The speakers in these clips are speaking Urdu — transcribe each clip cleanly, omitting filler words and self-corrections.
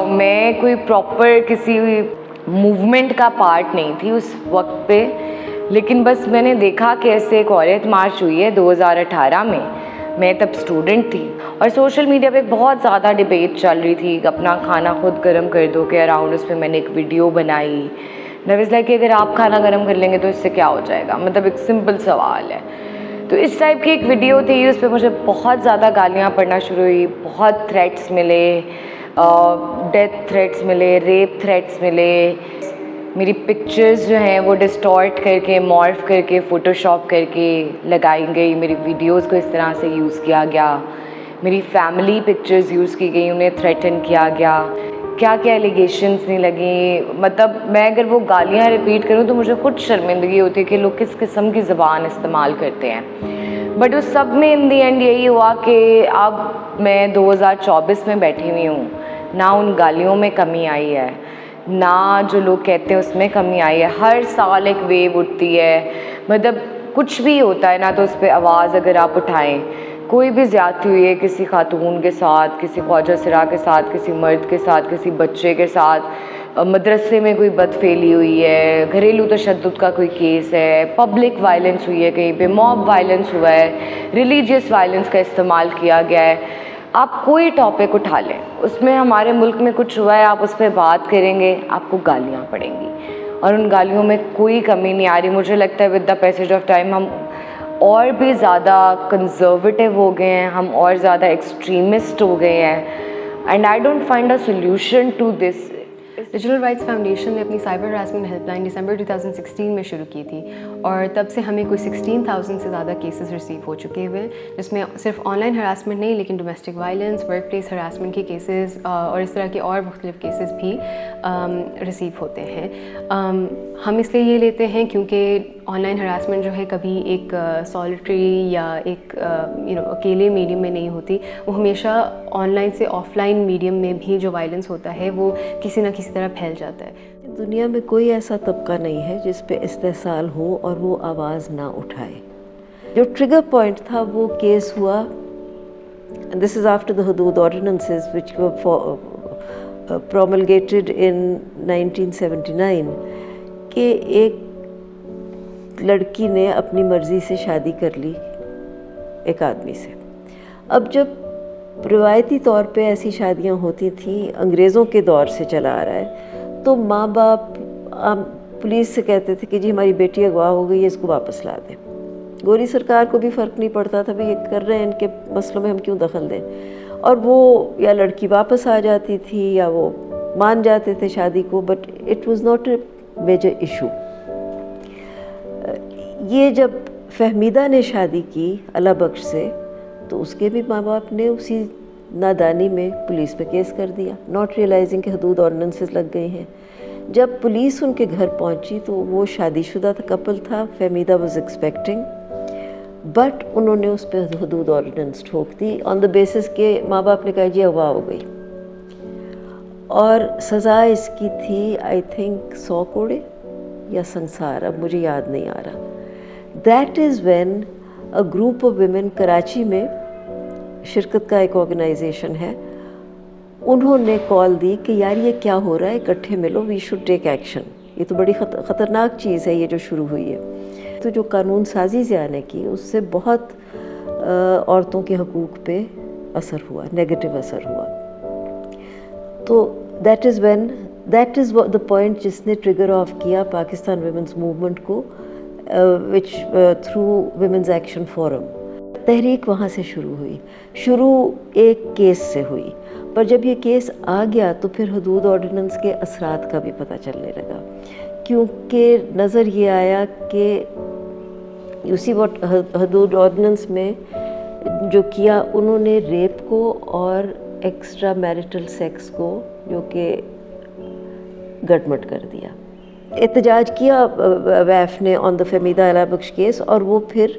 میں کوئی پراپر کسی موومنٹ کا پارٹ نہیں تھی اس وقت پہ, لیکن بس میں نے دیکھا کہ ایسے ایک عورت مارچ ہوئی ہے 2018 میں تب اسٹوڈنٹ تھی, اور سوشل میڈیا پہ بہت زیادہ ڈبیٹ چل رہی تھی, اپنا کھانا خود گرم کر دو کے اراؤنڈ. اس پہ میں نے ایک ویڈیو بنائی. نویز لائک کہ اگر آپ کھانا گرم کر لیں گے تو اس سے کیا ہو جائے گا, مطلب ایک سمپل سوال ہے. تو اس ٹائپ کی ایک ویڈیو تھی, اس پہ مجھے بہت زیادہ گالیاں پڑنا شروع ہوئی, بہت تھریٹس ملے, ڈیتھ تھریٹس ملے, ریپ تھریٹس ملے. میری پکچرز جو ہیں وہ ڈسٹارٹ کر کے, مارف کر کے, فوٹو شاپ کر کے لگائی گئی. میری ویڈیوز کو اس طرح سے یوز کیا گیا. میری فیملی پکچرز یوز کی گئی, انہیں تھریٹن کیا گیا. کیا کیا ایلیگیشنز نہیں لگیں. مطلب میں اگر وہ گالیاں ریپیٹ کروں تو مجھے خود شرمندگی ہوتی ہے کہ لوگ کس قسم کی زبان استعمال کرتے ہیں. بٹ اس سب میں ان دی اینڈ یہی ہوا کہ اب میں 2024 میں بیٹھی ہوئی ہوں, نہ ان گالیوں میں کمی آئی ہے, نہ جو لوگ کہتے ہیں اس میں کمی آئی ہے. ہر سال ایک ویو اٹھتی ہے, مطلب کچھ بھی ہوتا ہے نا تو اس پہ آواز اگر آپ اٹھائیں, کوئی بھی زیادتی ہوئی ہے کسی خاتون کے ساتھ, کسی خواجہ سرا کے ساتھ, کسی مرد کے ساتھ, کسی بچے کے ساتھ, مدرسے میں کوئی بدفعلی ہوئی ہے, گھریلو تشدد کا کوئی کیس ہے, پبلک وائلنس ہوئی ہے, کہیں پہ موب وائلنس ہوا ہے, ریلیجیس وائلنس کا استعمال کیا گیا ہے, آپ کوئی ٹاپک اٹھا لیں, اس میں ہمارے ملک میں کچھ ہوا ہے, آپ اس پہ بات کریں گے, آپ کو گالیاں پڑیں گی. اور ان گالیوں میں کوئی کمی نہیں آ رہی. مجھے لگتا ہے with the passage of time ہم اور بھی زیادہ کنزرویٹیو ہو گئے ہیں, ہم اور زیادہ ایکسٹریمسٹ ہو گئے ہیں. And I don't find a solution to this. Digital rights foundation نے اپنی سائبر ہراسمنٹ ہیلپ لائن دسمبر 2016 میں شروع کی تھی, اور تب سے ہمیں کوئی 16,000 سے زیادہ کیسز ریسیو ہو چکے ہوئے ہیں, جس میں صرف آن لائن ہراسمنٹ نہیں لیکن domestic violence, work place harassment کے کیسز اور اس طرح کے اور مختلف کیسز بھی ریسیو ہوتے ہیں. ہم اس لیے یہ لیتے ہیں کیونکہ آن لائن ہراسمنٹ جو ہے کبھی ایک سالٹری یا ایک اکیلے میڈیم میں نہیں ہوتی, وہ ہمیشہ آن لائن سے آف لائن میڈیم میں بھی جو وائلنس ہوتا ہے وہ کسی نہ کسی طرح پھیل جاتا ہے. دنیا میں کوئی ایسا طبقہ نہیں ہے جس پہ استحصال ہو اور وہ آواز نہ اٹھائے. جو ٹریگر پوائنٹ تھا وہ کیس ہوا, دس از آفٹر دا حدود ordinances which were promulgated in 1979, کہ ایک لڑکی نے اپنی مرضی سے شادی کر لی ایک آدمی سے. اب جب روایتی طور پہ ایسی شادیاں ہوتی تھیں, انگریزوں کے دور سے چلا آ رہا ہے, تو ماں باپ پولیس سے کہتے تھے کہ جی ہماری بیٹی اغوا ہو گئی ہے, اس کو واپس لا دیں. گوری سرکار کو بھی فرق نہیں پڑتا تھا, بھئی یہ کر رہے ہیں, ان کے مسئلوں میں ہم کیوں دخل دیں. اور وہ یا لڑکی واپس آ جاتی تھی یا وہ مان جاتے تھے شادی کو, but it was not a major issue. یہ جب فہمیدہ نے شادی کی اللہ بخش سے, تو اس کے بھی ماں باپ نے اسی نادانی میں پولیس پہ کیس کر دیا, ناٹ ریئلائزنگ کہ حدود آرڈیننسز لگ گئے ہیں. جب پولیس ان کے گھر پہنچی تو وہ شادی شدہ کپل تھا, فہمیدہ واز ایکسپیکٹنگ, بٹ انہوں نے اس پہ حدود ordinance ٹھوک the on the basis کہ ماں باپ نے کہا جی اغوا ہو گئی. اور سزا اس کی تھی آئی تھنک 100 کوڑے یا سنسار, اب مجھے یاد نہیں آ رہا. That is when a group of women Karachi میں, شرکت کا ایک آرگنائزیشن ہے, انہوں نے کال دی کہ یار یہ کیا ہو رہا ہے, اکٹھے ملو, وی شوڈ ٹیک ایکشن. یہ تو بڑی خطرناک چیز ہے یہ جو شروع ہوئی ہے. تو جو قانون سازی سے آنے کی, اس سے بہت عورتوں کے حقوق پہ اثر ہوا, نیگیٹو اثر ہوا. تو دیٹ از دا پوائنٹ جس نے ٹریگر آف کیا پاکستان ویمنز موومنٹ کو, وچ تھرو ویمنز ایکشن فورم. تحریک وہاں سے شروع ہوئی. شروع ایک کیس سے ہوئی, پر جب یہ کیس آ گیا تو پھر حدود آرڈیننس کے اثرات کا بھی پتہ چلنے لگا, کیونکہ نظر یہ آیا کہ اسی حدود آرڈیننس میں جو کیا انہوں نے ریپ کو اور ایکسٹرا میریٹل سیکس کو جو کہ گٹمٹ کر دیا. احتجاج کیا ویف نے آن دا فہمیدہ اللہ بخش کیس, اور وہ پھر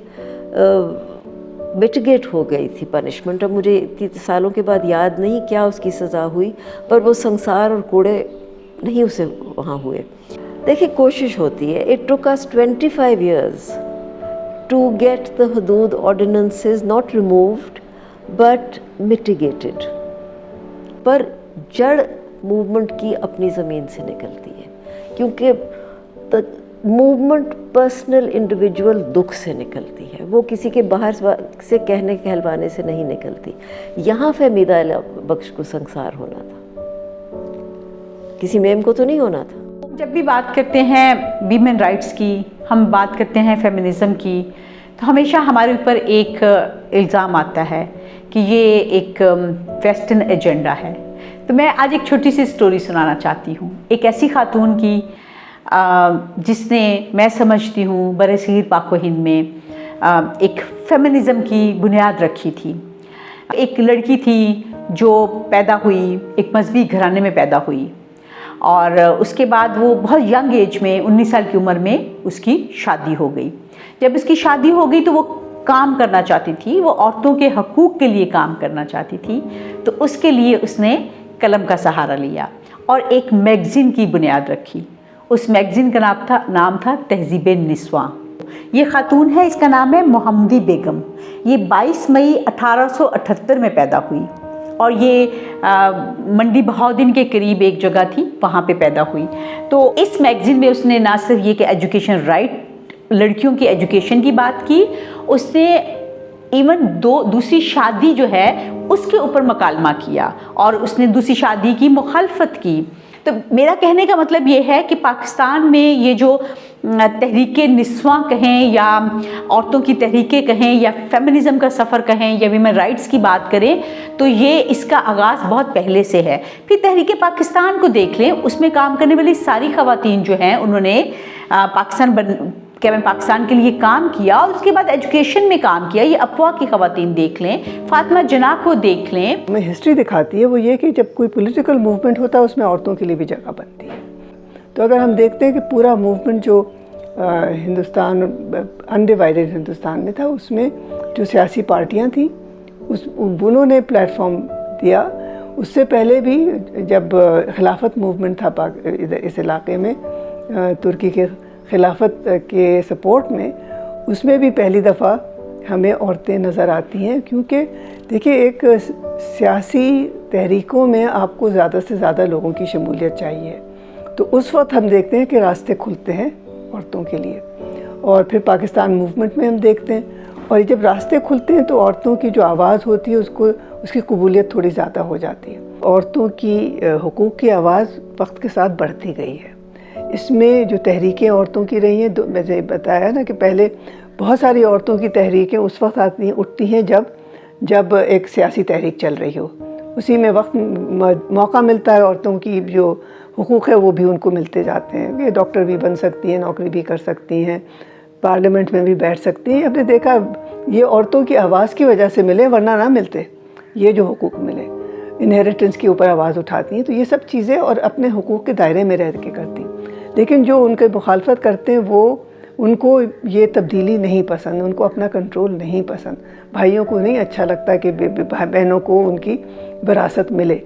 میٹیگیٹ ہو گئی تھی پنشمنٹ. اب مجھے اتنی سالوں کے بعد یاد نہیں کیا اس کی سزا ہوئی, پر وہ سنسار اور کوڑے نہیں اسے وہاں ہوئے. دیکھیں کوشش ہوتی ہے. It took us 25 years to get the حدود ordinances not removed but mitigated. پر جڑ موومنٹ کی اپنی زمین سے نکلتی ہے، کیونکہ موومنٹ پرسنل انڈیویجول دکھ سے نکلتی ہے، وہ کسی کے باہر سے کہنے کہلوانے سے نہیں نکلتی۔ یہاں فہمیدہ بخش کو سنسار ہونا تھا، کسی میم کو تو نہیں ہونا تھا۔ جب بھی بات کرتے ہیں ویمن رائٹس کی، ہم بات کرتے ہیں فیمنزم کی، تو ہمیشہ ہمارے اوپر ایک الزام آتا ہے کہ یہ ایک ویسٹرن ایجنڈا ہے۔ تو میں آج ایک چھوٹی سی سٹوری سنانا چاہتی ہوں، ایک ایسی خاتون کی جس نے، میں سمجھتی ہوں، برصغیر پاک و ہند میں ایک فیمنزم کی بنیاد رکھی تھی۔ ایک لڑکی تھی جو پیدا ہوئی ایک مذہبی گھرانے میں پیدا ہوئی، اور اس کے بعد وہ بہت ینگ ایج میں 19 سال کی عمر میں اس کی شادی ہو گئی۔ جب اس کی شادی ہو گئی تو وہ کام کرنا چاہتی تھی، وہ عورتوں کے حقوق کے لیے کام کرنا چاہتی تھی، تو اس کے لیے اس نے قلم کا سہارا لیا اور ایک میگزین کی بنیاد رکھی۔ اس میگزین کا نام تھا تہذیب نسواں۔ یہ خاتون ہے، اس کا نام ہے محمدی بیگم۔ یہ 22 مئی 1878 میں پیدا ہوئی، اور یہ منڈی بہاؤدین کے قریب ایک جگہ تھی، وہاں پہ پیدا ہوئی۔ تو اس میگزین میں اس نے نہ صرف یہ کہ ایجوکیشن رائٹ، لڑکیوں کی ایجوکیشن کی بات کی، اس نے ایون دوسری شادی جو ہے اس کے اوپر مکالمہ کیا، اور اس نے دوسری شادی کی مخالفت کی۔ تو میرا کہنے کا مطلب یہ ہے کہ پاکستان میں یہ جو تحریک نسواں کہیں یا عورتوں کی تحریکیں کہیں یا فیمنزم کا سفر کہیں یا ویمن رائٹس کی بات کریں، تو یہ اس کا آغاز بہت پہلے سے ہے۔ پھر تحریک پاکستان کو دیکھ لیں، اس میں کام کرنے والی ساری خواتین جو ہیں انہوں نے پاکستان کے لیے کام کیا، اور اس کے بعد ایجوکیشن میں کام کیا۔ یہ افواہ کی خواتین دیکھ لیں، فاطمہ جناح کو دیکھ لیں۔ میں ہسٹری دکھاتی ہے وہ یہ کہ جب کوئی پولیٹیکل موومنٹ ہوتا ہے اس میں عورتوں کے لیے بھی جگہ بنتی ہے۔ تو اگر ہم دیکھتے ہیں کہ پورا موومنٹ جو ہندوستان، انڈیوائڈیڈ ہندوستان میں تھا، اس میں جو سیاسی پارٹیاں تھیں انہوں نے پلیٹ فارم دیا۔ اس سے پہلے بھی جب خلافت موومنٹ تھا اس علاقے میں، ترکی کے خلافت کے سپورٹ میں، اس میں بھی پہلی دفعہ ہمیں عورتیں نظر آتی ہیں، کیونکہ دیکھیے ایک سیاسی تحریکوں میں آپ کو زیادہ سے زیادہ لوگوں کی شمولیت چاہیے، تو اس وقت ہم دیکھتے ہیں کہ راستے کھلتے ہیں عورتوں کے لیے، اور پھر پاکستان موومنٹ میں ہم دیکھتے ہیں، اور جب راستے کھلتے ہیں تو عورتوں کی جو آواز ہوتی ہے اس کی قبولیت تھوڑی زیادہ ہو جاتی ہے۔ عورتوں کی حقوق کی آواز وقت کے ساتھ بڑھتی گئی ہے۔ اس میں جو تحریکیں عورتوں کی رہی ہیں، میں نے بتایا نا کہ پہلے بہت ساری عورتوں کی تحریکیں اس وقت اٹھتی ہیں جب ایک سیاسی تحریک چل رہی ہو، اسی میں وقت موقع ملتا ہے، عورتوں کی جو حقوق ہے وہ بھی ان کو ملتے جاتے ہیں۔ یہ ڈاکٹر بھی بن سکتی ہیں، نوکری بھی کر سکتی ہیں، پارلیمنٹ میں بھی بیٹھ سکتی ہیں۔ ہم نے دیکھا یہ عورتوں کی آواز کی وجہ سے ملے، ورنہ نہ ملتے یہ جو حقوق ملے۔ انہیریٹنس کے اوپر آواز اٹھاتی ہیں، تو یہ سب چیزیں اور اپنے حقوق کے دائرے میں رہ کے کرتی ہیں۔ لیکن جو ان کے مخالفت کرتے ہیں ان کو یہ تبدیلی نہیں پسند، ان کو اپنا کنٹرول نہیں پسند، بھائیوں کو نہیں اچھا لگتا کہ بہنوں کو ان کی وراثت ملے۔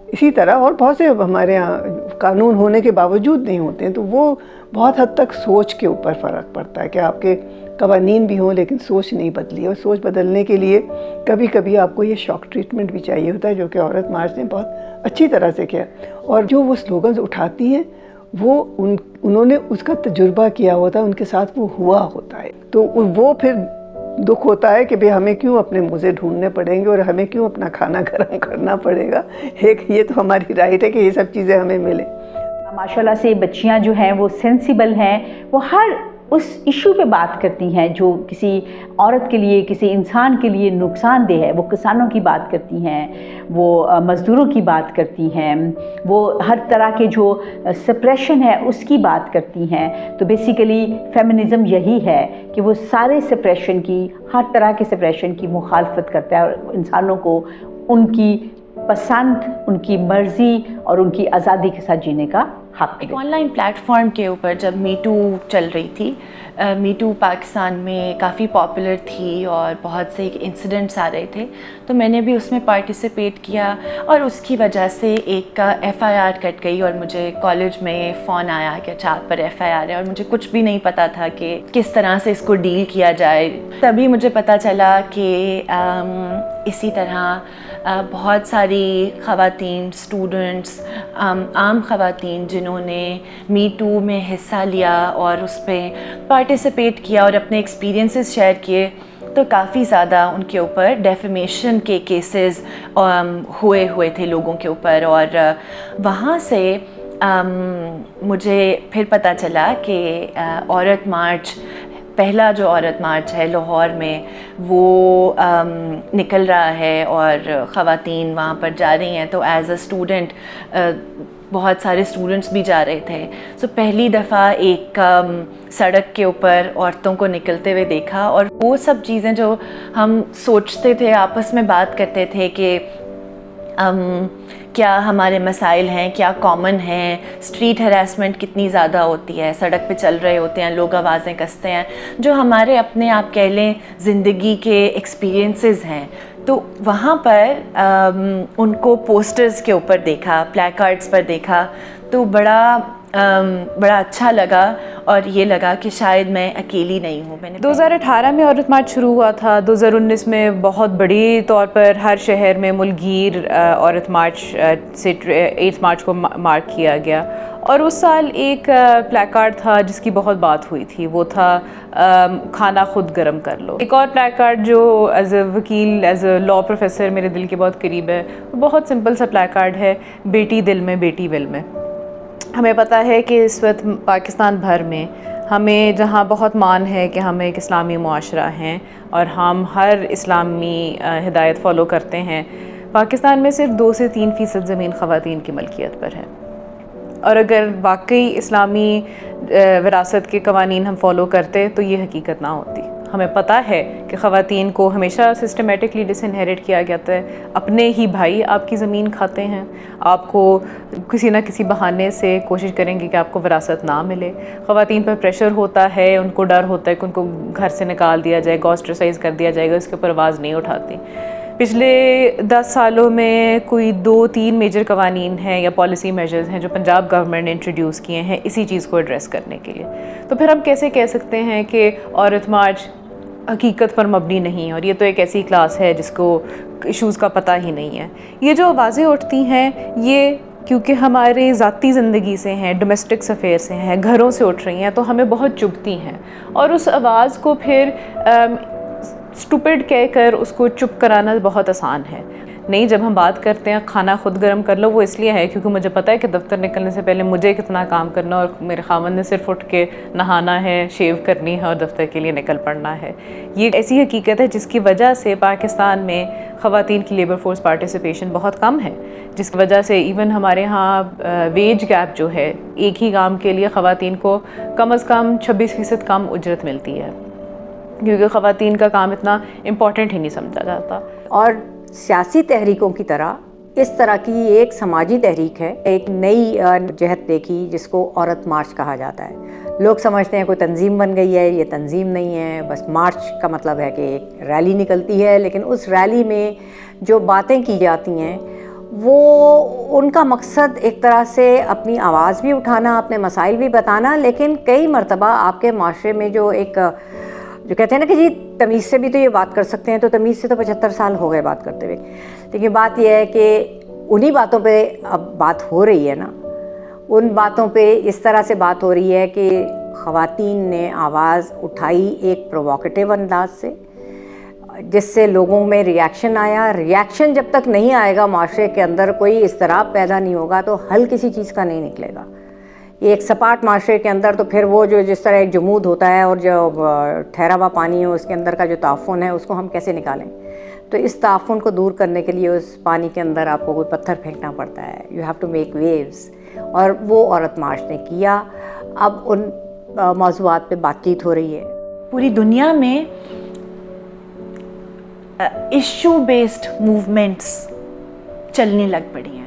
اسی طرح اور بہت سے ہمارے ہاں قانون ہونے کے باوجود نہیں ہوتے ہیں، تو وہ بہت حد تک سوچ کے اوپر فرق پڑتا ہے کہ آپ کے قوانین بھی ہوں لیکن سوچ نہیں بدلی، اور سوچ بدلنے کے لیے کبھی کبھی آپ کو یہ شاک ٹریٹمنٹ بھی چاہیے ہوتا ہے، جو کہ عورت مارچ نے بہت اچھی طرح سے کیا۔ اور جو وہ سلوگنز اٹھاتی ہیں وہ انہوں نے اس کا تجربہ کیا ہوتا ہے، ان کے ساتھ وہ ہوا ہوتا ہے، تو وہ پھر دکھ ہوتا ہے کہ بھئی ہمیں کیوں اپنے موزے ڈھونڈنے پڑیں گے اور ہمیں کیوں اپنا کھانا گرم کرنا پڑے گا۔ یہ تو ہماری رائٹ ہے کہ یہ سب چیزیں ہمیں ملیں۔ ماشاءاللہ سے بچیاں جو ہیں وہ سینسیبل ہیں، وہ ہر اس ایشو پہ بات کرتی ہیں جو کسی عورت کے لیے، کسی انسان کے لیے نقصان دہ ہے۔ وہ کسانوں کی بات کرتی ہیں، وہ مزدوروں کی بات کرتی ہیں، وہ ہر طرح کے جو سپریشن ہے اس کی بات کرتی ہیں۔ تو بیسیکلی فیمنزم یہی ہے کہ وہ سارے سپریشن کی، ہر طرح کے سپریشن کی مخالفت کرتا ہے، اور انسانوں کو ان کی پسند، ان کی مرضی اور ان کی آزادی کے ساتھ جینے کا حق ایک دیں۔ آن لائن پلیٹ فارم کے اوپر جب می ٹو چل رہی تھی، می ٹو پاکستان میں کافی پاپولر تھی اور بہت سے انسیڈنٹس آ رہے تھے، تو میں نے بھی اس میں پارٹیسپیٹ کیا، اور اس کی وجہ سے ایک کا FIR کٹ گئی اور مجھے کالج میں فون آیا کہ اچھا آپ پر FIR ہے، اور مجھے کچھ بھی نہیں پتہ تھا کہ کس طرح سے اس کو ڈیل کیا جائے۔ تبھی مجھے پتہ چلا کہ اسی طرح بہت ساری خواتین، اسٹوڈنٹس، عام خواتین جنہوں نے می ٹو میں حصہ لیا اور اس پہ پارٹیسپیٹ کیا اور اپنے ایکسپیرینسز شیئر کیے، تو کافی زیادہ ان کے اوپر ڈیفیمیشن کے کیسز ہوئے تھے لوگوں کے اوپر، اور وہاں سے مجھے پھر پتہ چلا کہ عورت مارچ، پہلا جو عورت مارچ ہے لاہور میں، وہ نکل رہا ہے اور خواتین وہاں پر جا رہی ہیں، تو ایز اے اسٹوڈنٹ بہت سارے اسٹوڈنٹس بھی جا رہے تھے۔ سو پہلی دفعہ ایک سڑک کے اوپر عورتوں کو نکلتے ہوئے دیکھا، اور وہ سب چیزیں جو ہم سوچتے تھے، آپس میں بات کرتے تھے کہ کیا ہمارے مسائل ہیں، کیا کامن ہیں، اسٹریٹ ہراسمنٹ کتنی زیادہ ہوتی ہے، سڑک پہ چل رہے ہوتے ہیں لوگ، آوازیں کستے ہیں، جو ہمارے اپنے آپ کہہ لیں زندگی کے ایکسپیرینسز ہیں، تو وہاں پر ان کو پوسٹرز کے اوپر دیکھا، پلیک کارڈز پر دیکھا، تو بڑا اچھا لگا، اور یہ لگا کہ شاید میں اکیلی نہیں ہوں۔ میں نے 2018 میں عورت مارچ شروع ہوا تھا، 2019 میں بہت بڑی طور پر ہر شہر میں ملک گیر عورت مارچ سے 8 مارچ کو مارک کیا گیا، اور اس سال ایک پلیک کارڈ تھا جس کی بہت بات ہوئی تھی، وہ تھا کھانا خود گرم کر لو۔ ایک اور پلیک کارڈ جو ایز اے وکیل، ایز اے لا پروفیسر میرے دل کے بہت قریب ہے، وہ بہت سمپل سا پلیک کارڈ ہے، بیٹی دل میں بیٹی ول میں۔ ہمیں پتہ ہے کہ اس وقت پاکستان بھر میں ہمیں جہاں بہت مان ہے کہ ہم ایک اسلامی معاشرہ ہیں اور ہم ہر اسلامی ہدایت فالو کرتے ہیں، پاکستان میں صرف 2 سے 3% زمین خواتین کی ملکیت پر ہے، اور اگر واقعی اسلامی وراثت کے قوانین ہم فالو کرتے تو یہ حقیقت نہ ہوتی۔ ہمیں پتہ ہے کہ خواتین کو ہمیشہ سسٹمیٹکلی ڈس انہیریٹ کیا جاتا ہے، اپنے ہی بھائی آپ کی زمین کھاتے ہیں، آپ کو کسی نہ کسی بہانے سے کوشش کریں گے کہ آپ کو وراثت نہ ملے، خواتین پر پریشر ہوتا ہے، ان کو ڈر ہوتا ہے کہ ان کو گھر سے نکال دیا جائے گا، آسٹرسائز کر دیا جائے گا، اس کے اوپر آواز نہیں اٹھاتی۔ پچھلے 10 سالوں میں کوئی 2-3 میجر قوانین ہیں یا پالیسی میجرز ہیں جو پنجاب گورنمنٹ نے انٹروڈیوس کیے ہیں اسی چیز کو ایڈریس کرنے کے لیے، تو پھر ہم کیسے کہہ سکتے ہیں کہ عورت مارچ حقیقت پر مبنی نہیں، اور یہ تو ایک ایسی کلاس ہے جس کو ایشوز کا پتہ ہی نہیں ہے۔ یہ جو آوازیں اٹھتی ہیں یہ کیونکہ ہمارے ذاتی زندگی سے ہیں، ڈومیسٹک افیئر سے ہیں، گھروں سے اٹھ رہی ہیں، تو ہمیں بہت چبھتی ہیں، اور اس آواز کو پھر اسٹوپڈ کہہ کر اس کو چپ کرانا بہت آسان ہے۔ نہیں، جب ہم بات کرتے ہیں کھانا خود گرم کر لو، وہ اس لیے ہے کیونکہ مجھے پتہ ہے کہ دفتر نکلنے سے پہلے مجھے کتنا کام کرنا، اور میرے خاوند نے صرف اٹھ کے نہانا ہے، شیو کرنی ہے اور دفتر کے لیے نکل پڑنا ہے۔ یہ ایسی حقیقت ہے جس کی وجہ سے پاکستان میں خواتین کی لیبر فورس پارٹیسپیشن بہت کم ہے، جس کی وجہ سے ایون ہمارے ہاں ویج گیپ جو ہے، ایک ہی کام کے لیے خواتین کو کم از کم 26% کم اجرت ملتی ہے، کیونکہ خواتین کا کام اتنا امپورٹنٹ ہی نہیں سمجھا جاتا۔ اور سیاسی تحریکوں کی طرح اس طرح کی ایک سماجی تحریک ہے، ایک نئی جہت دیکھی جس کو عورت مارچ کہا جاتا ہے۔ لوگ سمجھتے ہیں کوئی تنظیم بن گئی ہے، یہ تنظیم نہیں ہے، بس مارچ کا مطلب ہے کہ ایک ریلی نکلتی ہے، لیکن اس ریلی میں جو باتیں کی جاتی ہیں وہ ان کا مقصد ایک طرح سے اپنی آواز بھی اٹھانا، اپنے مسائل بھی بتانا، لیکن کئی مرتبہ آپ کے معاشرے میں جو کہتے ہیں نا کہ جی تمیز سے بھی تو یہ بات کر سکتے ہیں، تو تمیز سے تو 75 سال ہو گئے بات کرتے ہوئے، لیکن بات یہ ہے کہ انہی باتوں پہ اب بات ہو رہی ہے نا، ان باتوں پہ اس طرح سے بات ہو رہی ہے کہ خواتین نے آواز اٹھائی ایک پرووکیٹیو انداز سے، جس سے لوگوں میں ریاکشن آیا۔ ریاکشن جب تک نہیں آئے گا، معاشرے کے اندر کوئی اضطراب پیدا نہیں ہوگا، تو حل کسی چیز کا نہیں نکلے گا۔ یہ ایک سپاٹ معاشرے کے اندر تو پھر وہ جو جس طرح ایک جمود ہوتا ہے اور جو ٹھہرا ہوا پانی ہے اس کے اندر کا جو تعفن ہے اس کو ہم کیسے نکالیں؟ تو اس تعفن کو دور کرنے کے لیے اس پانی کے اندر آپ کو کوئی پتھر پھینکنا پڑتا ہے، you have to make waves, اور وہ عورت مارچ نے کیا۔ اب ان موضوعات پہ بات چیت ہو رہی ہے۔ پوری دنیا میں ایشو بیسڈ موومنٹس چلنے لگ پڑی ہیں۔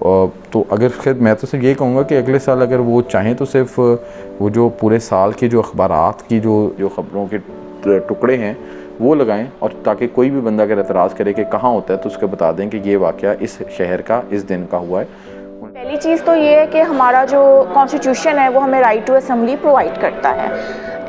تو اگر خیر میں تو صرف یہ کہوں گا کہ اگلے سال اگر وہ چاہیں تو صرف وہ جو پورے سال کے جو اخبارات کی جو خبروں کے ٹکڑے ہیں وہ لگائیں، اور تاکہ کوئی بھی بندہ اگر اعتراض کرے کہ کہاں ہوتا ہے تو اس کو بتا دیں کہ یہ واقعہ اس شہر کا اس دن کا ہوا ہے۔ پہلی چیز تو یہ ہے کہ ہمارا جو کانسٹیٹیوشن ہے وہ ہمیں رائٹ ٹو اسمبلی پرووائڈ کرتا ہے،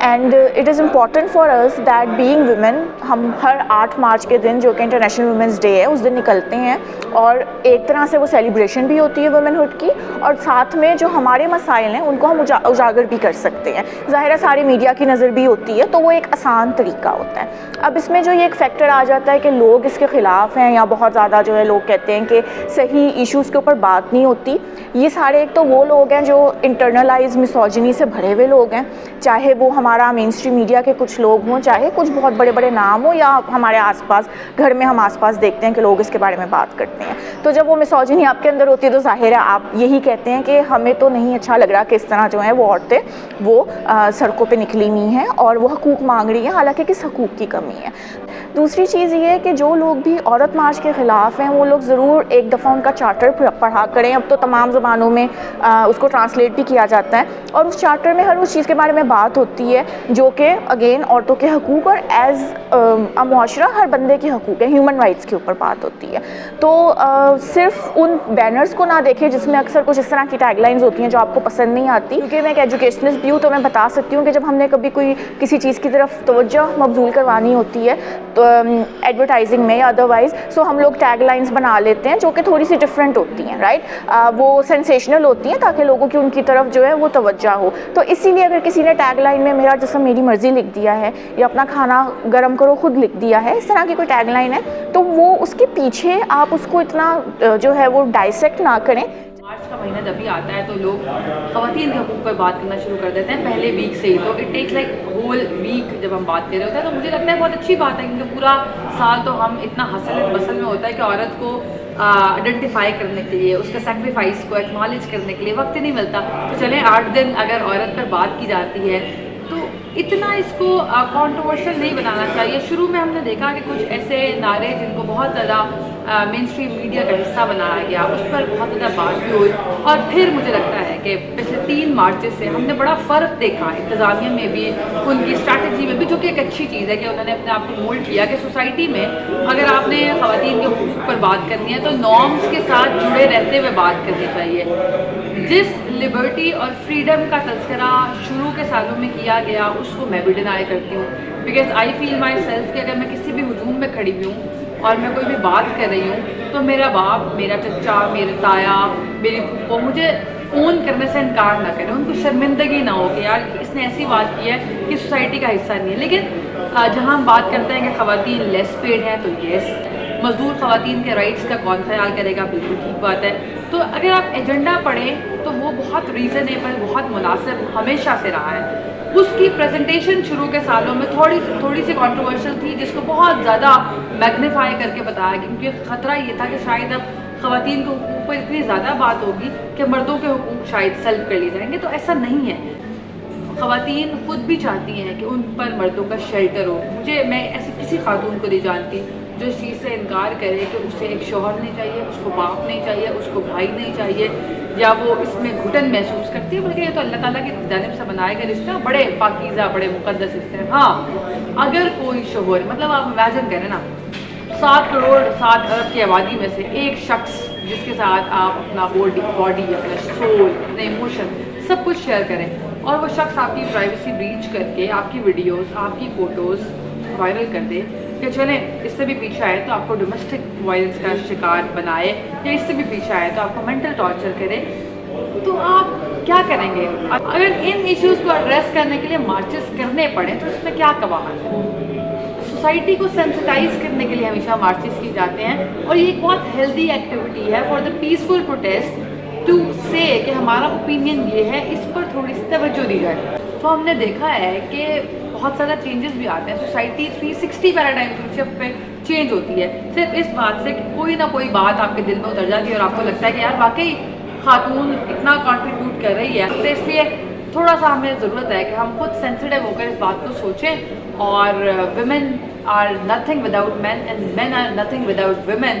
and it is important for us that being women ہم ہر 8 مارچ کے دن جو کہ انٹرنیشنل ویمنس ڈے ہے اس دن نکلتے ہیں، اور ایک طرح سے وہ سیلیبریشن بھی ہوتی ہے ویمن ہوڈ کی، اور ساتھ میں جو ہمارے مسائل ہیں ان کو ہم اجاگر بھی کر سکتے ہیں۔ ظاہر ہے ساری میڈیا کی نظر بھی ہوتی ہے تو وہ ایک آسان طریقہ ہوتا ہے۔ اب اس میں جو یہ ایک فیکٹر آ جاتا ہے کہ لوگ اس کے خلاف ہیں یا بہت زیادہ جو ہے لوگ کہتے ہیں کہ صحیح ایشوز کے اوپر بات نہیں ہوتی، یہ سارے ایک تو وہ لوگ ہیں جو انٹرنلائز مسوجنی سے بھرے ہوئے لوگ ہیں، چاہے وہ ہمارا مین اسٹریم میڈیا کے کچھ لوگ ہوں، چاہے کچھ بہت بڑے بڑے نام ہوں، یا ہمارے آس پاس گھر میں ہم آس پاس دیکھتے ہیں کہ لوگ اس کے بارے میں بات کرتے ہیں۔ تو جب وہ مسوجنی آپ کے اندر ہوتی ہے تو ظاہر ہے آپ یہی کہتے ہیں کہ ہمیں تو نہیں اچھا لگ رہا کہ اس طرح جو ہیں وہ عورتیں وہ سڑکوں پہ نکلی ہوئی ہیں اور وہ حقوق مانگ رہی ہیں، حالانکہ کس حقوق کی کمی ہے۔ دوسری چیز یہ ہے کہ جو لوگ بھی عورت مارچ کے خلاف ہیں وہ لوگ ضرور ایک دفعہ ان کا چارٹر پڑھا کریں۔ اب تو تمام زبانوں میں اس کو ٹرانسلیٹ بھی کیا جاتا ہے، اور اس چارٹر میں ہر اس چیز کے بارے میں بات ہوتی ہے جو کہ اگین عورتوں کے حقوق اور ایز معاشرہ ہر بندے کے حقوق ہے، ہیومن رائٹس کے اوپر بات ہوتی ہے۔ تو صرف ان بینرز کو نہ دیکھیں جس میں اکثر کچھ اس طرح کی ٹیگ لائنز ہوتی ہیں جو آپ کو پسند نہیں آتی، کیونکہ میں ایک ایجوکیشنسٹ بھی ہوں تو میں بتا سکتی ہوں کہ جب ہم نے کبھی کوئی کسی چیز کی طرف توجہ مبذول کروانی ہوتی ہے تو ایڈورٹائزنگ میں یا ادروائز، سو ہم لوگ ٹیگ لائنز بنا لیتے ہیں جو کہ تھوڑی سی ڈفرینٹ ہوتی ہیں، رائٹ، وہ سینسیشنل ہوتی ہیں تاکہ لوگوں کی ان کی طرف جو ہے وہ توجہ ہو۔ تو اسی لیے اگر کسی نے ٹیگ لائن میں میرا جسم میری مرضی لکھ دیا ہے یا اپنا کھانا گرم کرو خود لکھ دیا ہے، اس طرح کی کوئی ٹیگ لائن ہے، تو وہ اس کے پیچھے آپ اس کو اتنا جو ہے وہ ڈائسیکٹ نہ کریں۔ مارچ کا مہینہ جب بھی آتا ہے تو لوگ خواتین کے حقوق پر بات کرنا شروع کر دیتے ہیں پہلے ویک سے ہی، تو it takes like whole week جب ہم بات کر رہے ہوتے ہیں، تو مجھے لگتا ہے بہت اچھی بات ہے کیونکہ پورا سال تو ہم اتنا حسل بسل میں ہوتا ہے کہ عورت کو آئیڈینٹیفائی کرنے کے لیے، اس کے سیکریفائس کو ایکنالج کرنے کے لیے وقت ہی نہیں ملتا۔ تو چلیں 8 دن اگر عورت پر بات کی جاتی ہے تو اتنا اس کو کانٹروورشل نہیں بنانا چاہیے۔ شروع میں ہم نے دیکھا کہ کچھ ایسے نعرے جن کو بہت زیادہ مین اسٹریم میڈیا کا حصہ بنایا گیا، اس پر بہت زیادہ بات بھی ہوئی، اور پھر مجھے لگتا ہے کہ پچھلے 3 مارچ سے ہم نے بڑا فرق دیکھا انتظامیہ میں بھی، ان کی اسٹریٹجی میں بھی، جو کہ ایک اچھی چیز ہے کہ انہوں نے اپنے آپ کو مولڈ کیا کہ سوسائٹی میں اگر آپ نے خواتین کے حقوق پر بات کرنی ہے تو نارمس کے ساتھ جڑے رہتے ہوئے بات کرنی چاہیے۔ جس لبرٹی اور فریڈم کا تذکرہ شروع کے سالوں میں کیا گیا اس کو میں بھی ڈینائی کرتی ہوں، because I feel my self کہ اگر میں کسی بھی ہجوم میں کھڑی ہوئی ہوں اور میں کوئی بھی بات کر رہی ہوں تو میرا باپ، میرا چچا، میرے تایا، میری پھوپھو مجھے اون کرنے سے انکار نہ کریں، ان کو شرمندگی نہ ہو کہ یار اس نے ایسی بات کی ہے کہ سوسائٹی کا حصہ نہیں ہے۔ لیکن جہاں ہم بات کرتے ہیں کہ خواتین لیس پیڈ ہیں تو یس، مزدور خواتین کے رائٹس کا کون خیال کرے گا، بالکل ٹھیک بات ہے۔ تو اگر آپ ایجنڈا پڑھیں تو وہ بہت ریزنیبل، بہت مناسب ہمیشہ سے رہا ہے۔ اس کی پریزنٹیشن شروع کے سالوں میں تھوڑی سی کنٹروورشل تھی، جس کو بہت زیادہ میگنیفائی کر کے بتایا گیا، کیونکہ خطرہ یہ تھا کہ شاید اب خواتین کے حقوق پر اتنی زیادہ بات ہوگی کہ مردوں کے حقوق شاید سلب کر لیے جائیں گے، تو ایسا نہیں ہے۔ خواتین خود بھی چاہتی ہیں کہ ان پر مردوں کا شیلٹر ہو۔ میں ایسی کسی خاتون کو نہیں جانتی جو اس چیز سے انکار کرے کہ اسے ایک شوہر نہیں چاہیے، اس کو باپ نہیں چاہیے، اس کو بھائی نہیں چاہیے، یا وہ اس میں گھٹن محسوس کرتی ہے، بلکہ یہ تو اللہ تعالیٰ کی جانب سے بنائے گئے رشتہ بڑے پاکیزہ، بڑے مقدس رشتے ہیں۔ ہاں اگر کوئی شوہر، مطلب آپ امیجن کریں نا 7 کروڑ 7 ارب کی آبادی میں سے ایک شخص جس کے ساتھ آپ اپنا باڈی، اپنا سول، اپنے ایموشن سب کچھ شیئر کریں، اور وہ شخص آپ کی پرائیویسی بریچ کر کے آپ کی ویڈیوز، آپ کی فوٹوز وائرل کر دے کہ چلیں اس سے بھی پیچھے آئے تو آپ کو ڈومیسٹک وائلنس کا شکار بنائے، یا اس سے بھی پیچھے آئے تو آپ کو مینٹل ٹارچر کرے، تو آپ کیا کریں گے؟ اگر ان ایشوز کو ایڈریس کرنے کے لیے مارچز کرنے پڑیں تو اس میں کیا قباحت ہے؟ سوسائٹی کو سینسٹائز کرنے کے لیے ہمیشہ مارچز کی جاتے ہیں، اور یہ ایک بہت ہیلدی ایکٹیویٹی ہے for the peaceful protest to say کہ ہمارا اوپینین یہ ہے، اس پر تھوڑی سی توجہ دی جائے۔ تو ہم نے دیکھا ہے کہ بہت سارا چینجز بھی آتے ہیں، سوسائٹی 360 پیراڈائم شفٹ پہ چینج ہوتی ہے، صرف اس بات سے کہ کوئی نہ کوئی بات آپ کے دل میں اتر جاتی ہے اور آپ کو لگتا ہے کہ یار واقعی خاتون اتنا کنٹریبیوٹ کر رہی ہے۔ تو اس لیے تھوڑا سا ہمیں ضرورت ہے کہ ہم خود سینسٹیو ہو کر اس بات کو سوچیں، اور women are nothing without men and men are nothing without women,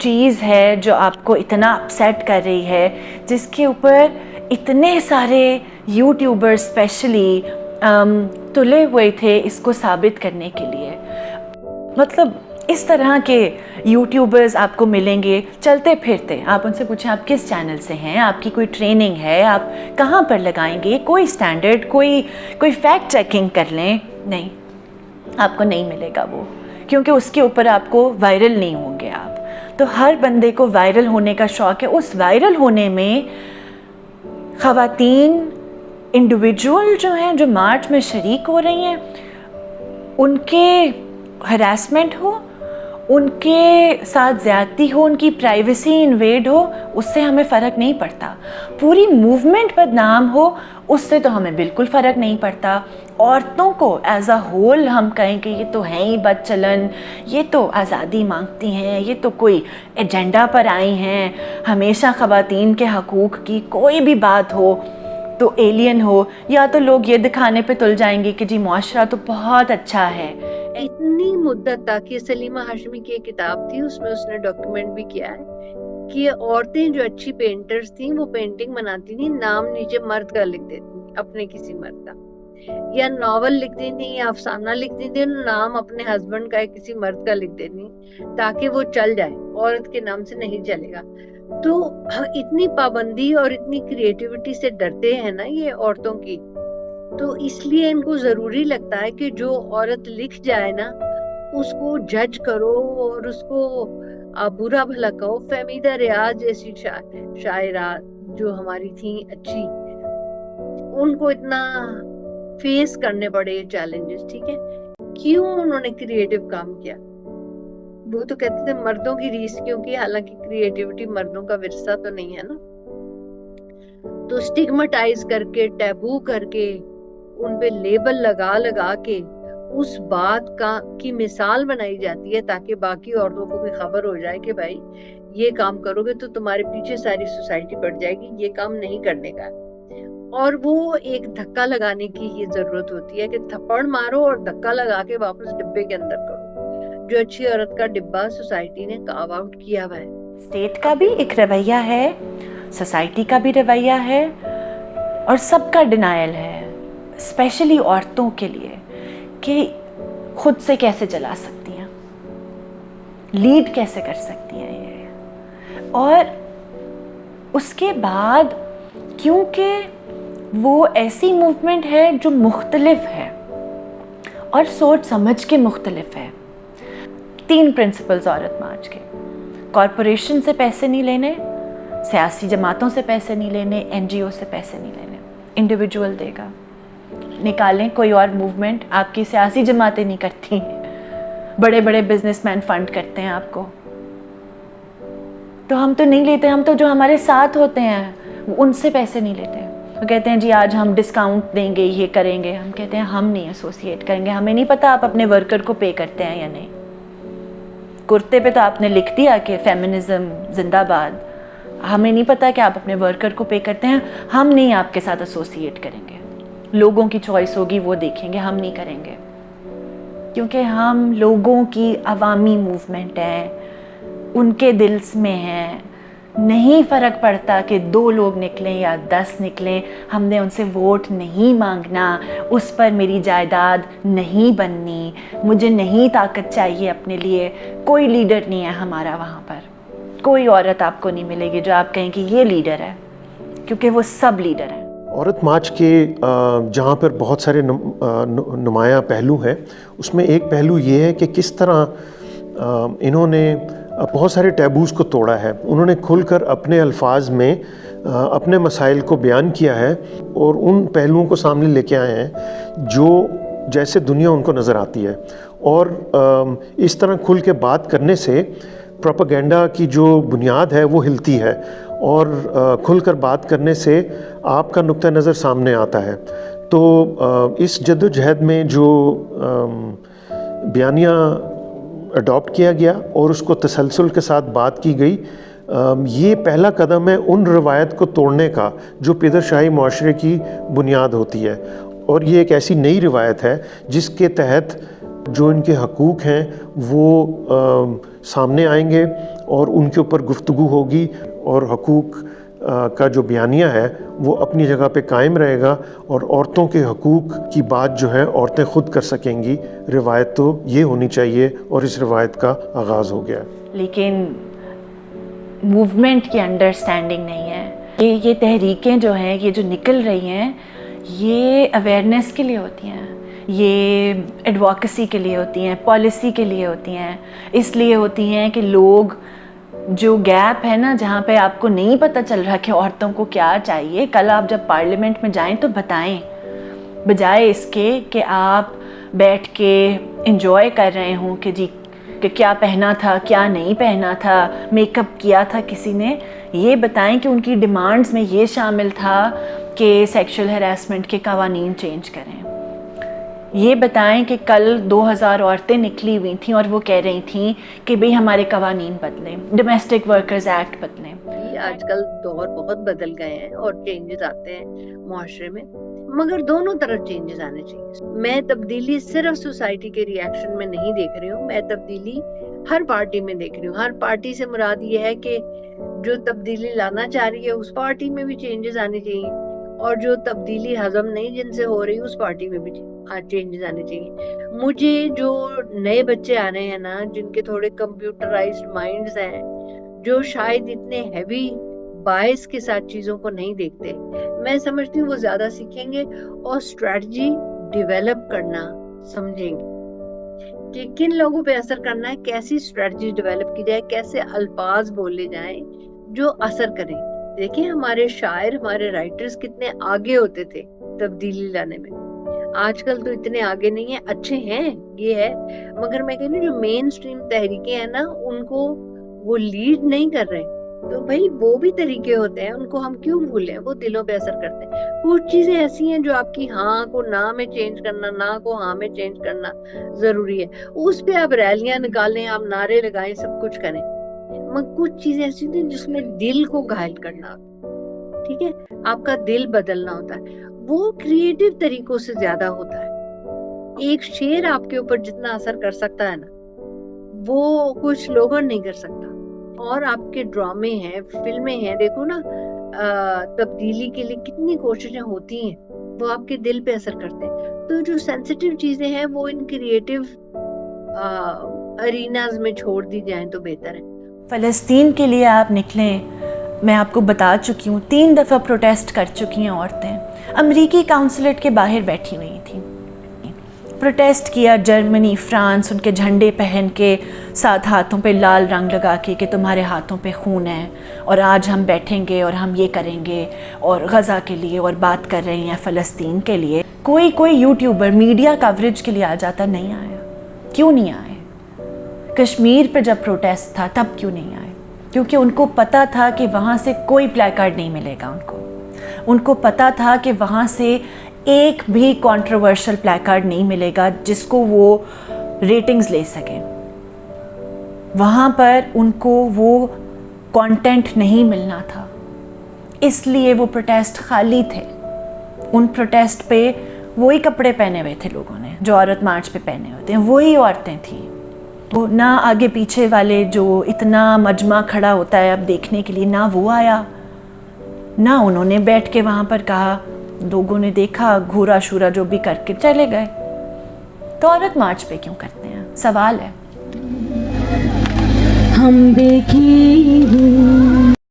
چیز ہے جو آپ کو اتنا اپسیٹ کر رہی ہے, جس کے اوپر اتنے سارے یوٹیوبر اسپیشلی تلے ہوئے تھے اس کو ثابت کرنے کے لیے. مطلب اس طرح کے یوٹیوبرز آپ کو ملیں گے چلتے پھرتے. آپ ان سے پوچھیں آپ کس چینل سے ہیں, آپ کی کوئی ٹریننگ ہے, آپ کہاں پر لگائیں گے, کوئی سٹینڈرڈ, کوئی فیکٹ چیکنگ کر لیں, نہیں, آپ کو نہیں ملے گا وہ, کیونکہ اس کے اوپر آپ کو وائرل نہیں ہوں گے آپ. تو ہر بندے کو وائرل ہونے کا شوق ہے. اس وائرل ہونے میں خواتین انڈیویجول جو ہیں, جو مارچ میں شریک ہو رہی ہیں, ان کے ہراسمنٹ ہو, ان کے ساتھ زیادتی ہو, ان کی پرائیویسی انویڈ ہو, اس سے ہمیں فرق نہیں پڑتا. پوری موومنٹ بدنام ہو, اس سے تو ہمیں بالکل فرق نہیں پڑتا. عورتوں کو ایز اے ہول ہم کہیں کہ یہ تو ہیں ہی بد چلن, یہ تو آزادی مانگتی ہیں, یہ تو کوئی ایجنڈا پر آئی ہیں, ہمیشہ خواتین کے حقوق کی کوئی بھی بات ہو تو ایلین ہو, یا تو لوگ یہ دکھانے پہ تل جائیں گے کہ جی معاشرہ تو بہت اچھا ہے. اتنی مدت تک یہ سلیمہ ہاشمی کی ایک کتاب تھی, اس میں اس نے ڈاکیومنٹ بھی کیا ہے کہ عورتیں جو اچھی پینٹرز تھیں وہ پینٹنگ بناتی تھیں, نام نیچے مرد کا لکھ دیتی تھیں, اپنے کسی مرد کا, یا ناول لکھتی تھیں یا افسانہ لکھتی تھیں, نام اپنے ہسبینڈ کا یا کسی مرد کا لکھ دیتی تاکہ وہ چل جائے, عورت کے نام سے نہیں چلے گا. تو اتنی پابندی اور اتنی کریٹیوٹی سے ڈرتے ہیں نا یہ عورتوں کی, تو اس لیے ان کو ضروری لگتا ہے کہ جو عورت لکھ جائے نا اس کو جج کرو اور اس کو برا بھلا کہو. فہمیدہ ریاض جیسی شاعرات جو ہماری تھیں اچھی, ان کو اتنا فیس کرنے پڑے یہ چیلنجز, ٹھیک ہے, کیوں انہوں نے کریٹیو کام کیا؟ وہ تو کہتے تھے مردوں کی ریس کیوں کی, حالانکہ کریٹیوٹی مردوں کا ورثہ تو نہیں ہے نا. تو سٹگمٹائز کر کے, ٹیبو کر کے, ان پہ لیبل لگا کے اس بات کی مثال بنائی جاتی ہے تاکہ باقی عورتوں کو بھی خبر ہو جائے کہ بھائی یہ کام کرو گے تو تمہارے پیچھے ساری سوسائٹی پڑ جائے گی, یہ کام نہیں کرنے کا. اور وہ ایک دھکا لگانے کی یہ ضرورت ہوتی ہے کہ تھپڑ مارو اور دھکا لگا کے واپس ڈبے کے اندر کرو, جو اچھی عورت کا ڈبہ سوسائٹی نے کاو آؤٹ کیا ہوا ہے. اسٹیٹ کا بھی ایک رویہ ہے, سوسائٹی کا بھی رویہ ہے, اور سب کا ڈینائل ہے, اسپیشلی عورتوں کے لیے, کہ خود سے کیسے چلا سکتی ہیں, لیڈ کیسے کر سکتی ہیں یہ. اور اس کے بعد کیونکہ وہ ایسی موومنٹ ہے جو مختلف ہے اور سوچ سمجھ کے مختلف ہے. 3 پرنسپلز عورت مارچ کے: کارپوریشن سے پیسے نہیں لینے, سیاسی جماعتوں سے پیسے نہیں لینے, NGO سے پیسے نہیں لینے, انڈیویجول دے گا. نکالیں کوئی اور موومنٹ, آپ کی سیاسی جماعتیں نہیں کرتی, بڑے بڑے بزنس مین فنڈ کرتے ہیں آپ کو, تو ہم تو نہیں لیتے. ہم تو جو ہمارے ساتھ ہوتے ہیں ان سے پیسے نہیں لیتے. وہ کہتے ہیں جی آج ہم ڈسکاؤنٹ دیں گے, یہ کریں گے. ہم کہتے ہیں ہم نہیں ایسوسیٹ کریں گے, ہمیں نہیں پتا آپ اپنے ورکر کو پے کرتے ہیں یا نہیں. کرتے پہ تو آپ نے لکھ دیا کہ فیمنزم زندہ باد, ہمیں نہیں پتا کہ آپ اپنے ورکر کو پے کرتے ہیں, ہم نہیں آپ کے ساتھ ایسوسیٹ کریں گے. لوگوں کی چوائس ہوگی وہ دیکھیں گے, ہم نہیں کریں گے, کیونکہ ہم لوگوں کی عوامی موومنٹ ہیں, ان کے دلس میں ہیں. نہیں فرق پڑتا کہ 2 لوگ نکلیں یا 10 نکلیں, ہم نے ان سے ووٹ نہیں مانگنا, اس پر میری جائیداد نہیں بننی, مجھے نہیں طاقت چاہیے اپنے لیے. کوئی لیڈر نہیں ہے ہمارا وہاں پر, کوئی عورت آپ کو نہیں ملے گی جو آپ کہیں کہ یہ لیڈر ہے, کیونکہ وہ سب لیڈر ہیں. عورت مارچ کے جہاں پر بہت سارے نمایاں پہلو ہیں, اس میں ایک پہلو یہ ہے کہ کس طرح انہوں نے بہت سارے ٹیبوز کو توڑا ہے. انہوں نے کھل کر اپنے الفاظ میں اپنے مسائل کو بیان کیا ہے اور ان پہلوؤں کو سامنے لے کے آئے ہیں جو جیسے دنیا ان کو نظر آتی ہے. اور اس طرح کھل کے بات کرنے سے پروپیگنڈا کی جو بنیاد ہے وہ ہلتی ہے, اور کھل کر بات کرنے سے آپ کا نقطہ نظر سامنے آتا ہے. تو اس جد و جہد میں جو بیانیہ اڈاپٹ کیا گیا اور اس کو تسلسل کے ساتھ بات کی گئی, یہ پہلا قدم ہے ان روایت کو توڑنے کا جو پدر شاہی معاشرے کی بنیاد ہوتی ہے. اور یہ ایک ایسی نئی روایت ہے جس کے تحت جو ان کے حقوق ہیں وہ سامنے آئیں گے, اور ان کے اوپر گفتگو ہوگی اور حقوق کا جو بیانیہ ہے وہ اپنی جگہ پہ قائم رہے گا اور عورتوں کے حقوق کی بات جو ہے عورتیں خود کر سکیں گی. روایت تو یہ ہونی چاہیے اور اس روایت کا آغاز ہو گیا. لیکن موومنٹ کی انڈرسٹینڈنگ نہیں ہے. یہ تحریکیں جو ہیں یہ جو نکل رہی ہیں یہ اویئرنیس کے لیے ہوتی ہیں, یہ ایڈووکیسی کے لیے ہوتی ہیں, پالیسی کے لیے ہوتی ہیں, اس لیے ہوتی ہیں کہ لوگ جو گیپ ہے نا جہاں پہ آپ کو نہیں پتہ چل رہا کہ عورتوں کو کیا چاہیے, کل آپ جب پارلیمنٹ میں جائیں تو بتائیں, بجائے اس کے کہ آپ بیٹھ کے انجوائے کر رہے ہوں کہ جی کہ کیا پہنا تھا کیا نہیں پہنا تھا, میک اپ کیا تھا کسی نے. یہ بتائیں کہ ان کی ڈیمانڈز میں یہ شامل تھا کہ سیکشل ہراسمنٹ کے قوانین چینج کریں. یہ بتائیں کہ کل 2000 عورتیں نکلی ہوئی تھیں اور وہ کہہ رہی تھیں کہ بھئی ہمارے قوانین بدلیں, ڈومیسٹک ورکرز ایکٹ بدلیں. آج کل دور بہت بدل گئے ہیں اور چینجز آتے ہیں معاشرے میں, مگر دونوں طرف چینجز آنے چاہیے. میں تبدیلی صرف سوسائٹی کے ری ایکشن میں نہیں دیکھ رہی ہوں, میں تبدیلی ہر پارٹی میں دیکھ رہی ہوں. ہر پارٹی سے مراد یہ ہے کہ جو تبدیلی لانا چاہ رہی ہے اس پارٹی میں بھی چینجز آنے چاہیے, اور جو تبدیلی ہضم نہیں جن سے ہو رہی اس پارٹی میں بھی چینجز آنے چاہیے. مجھے جو نئے بچے آ رہے ہیں نا, جن کے تھوڑے کمپیوٹرائزڈ مائنڈز ہیں, جو شاید اتنے ہیوی باعث کے ساتھ چیزوں کو نہیں دیکھتے, میں سمجھتی ہوں وہ زیادہ سیکھیں گے اور اسٹریٹجی ڈیولپ کرنا سمجھیں گے کہ کن لوگوں پہ اثر کرنا ہے, کیسی اسٹریٹجی ڈیولپ کی جائے, کیسے الفاظ بولے جائیں جو اثر کریں. دیکھیں ہمارے شاعر, ہمارے رائٹرز کتنے آگے ہوتے تھے تبدیلی لانے میں, آج کل تو اتنے آگے نہیں ہیں. اچھے ہیں یہ ہے, مگر میں کہہ رہی ہوں جو مین اسٹریم تحریکیں ہیں نا ان کو وہ لیڈ نہیں کر رہے. تو بھائی وہ بھی طریقے ہوتے ہیں, ان کو ہم کیوں بھولیں, وہ دلوں پہ اثر کرتے ہیں. کچھ چیزیں ایسی ہیں جو آپ کی ہاں کو نہ میں چینج کرنا, نہ کو ہاں میں چینج کرنا ضروری ہے. اس پہ آپ ریلیاں نکالیں, آپ نعرے لگائیں, سب کچھ کریں, مگر کچھ چیزیں ایسی ہوتی ہیں جس میں دل کو گھائل کرنا ہوتا ہے. ٹھیک ہے, آپ کا دل بدلنا ہوتا ہے, وہ کریٹو طریقوں سے زیادہ ہوتا ہے. ایک شعر آپ کے اوپر جتنا اثر کر سکتا ہے نا, وہ کچھ لوگوں نہیں کر سکتا. اور آپ کے ڈرامے ہیں, فلمیں ہیں, دیکھو نا تبدیلی کے لیے کتنی کوششیں ہوتی ہیں, وہ آپ کے دل پہ اثر کرتے ہیں. تو جو سینسیٹیو چیزیں ہیں وہ ان کریٹو اریناز میں چھوڑ دی جائیں تو بہتر ہے. فلسطین کے لیے آپ نکلیں, میں آپ کو بتا چکی ہوں 3 دفعہ پروٹیسٹ کر چکی ہیں عورتیں. امریکی کاؤنسلیٹ کے باہر بیٹھی ہوئی تھیں, پروٹیسٹ کیا. جرمنی, فرانس, ان کے جھنڈے پہن کے, ساتھ ہاتھوں پہ لال رنگ لگا کے کہ تمہارے ہاتھوں پہ خون ہے اور آج ہم بیٹھیں گے اور ہم یہ کریں گے, اور غزہ کے لیے, اور بات کر رہے ہیں فلسطین کے لیے. کوئی یوٹیوبر میڈیا کوریج کے لیے آ جاتا, نہیں آیا. کیوں نہیں آئے؟ کشمیر پہ جب پروٹیسٹ تھا تب کیوں نہیں آئے؟ کیونکہ ان کو پتہ تھا کہ وہاں سے کوئی پلے کارڈ نہیں ملے گا. ان کو پتہ تھا کہ وہاں سے ایک بھی کنٹروورشل پلے کارڈ نہیں ملے گا جس کو وہ ریٹنگز لے سکیں. وہاں پر ان کو وہ کانٹینٹ نہیں ملنا تھا, اس لیے وہ پروٹیسٹ خالی تھے. ان پروٹیسٹ پہ وہی کپڑے پہنے ہوئے تھے لوگوں نے جو عورت مارچ پہ پہنے ہوتے ہیں, وہی عورتیں تھیں. وہ نہ آگے پیچھے والے جو اتنا مجمع کھڑا ہوتا ہے اب دیکھنے کے لیے, نہ وہ آیا, نہ انہوں نے بیٹھ کے وہاں پر کہا. لوگوں نے دیکھا, گھورا شورا جو بھی کر کے چلے گئے. تو عورت مارچ پہ کیوں کرتے ہیں؟ سوال ہے. ہم دیکھیں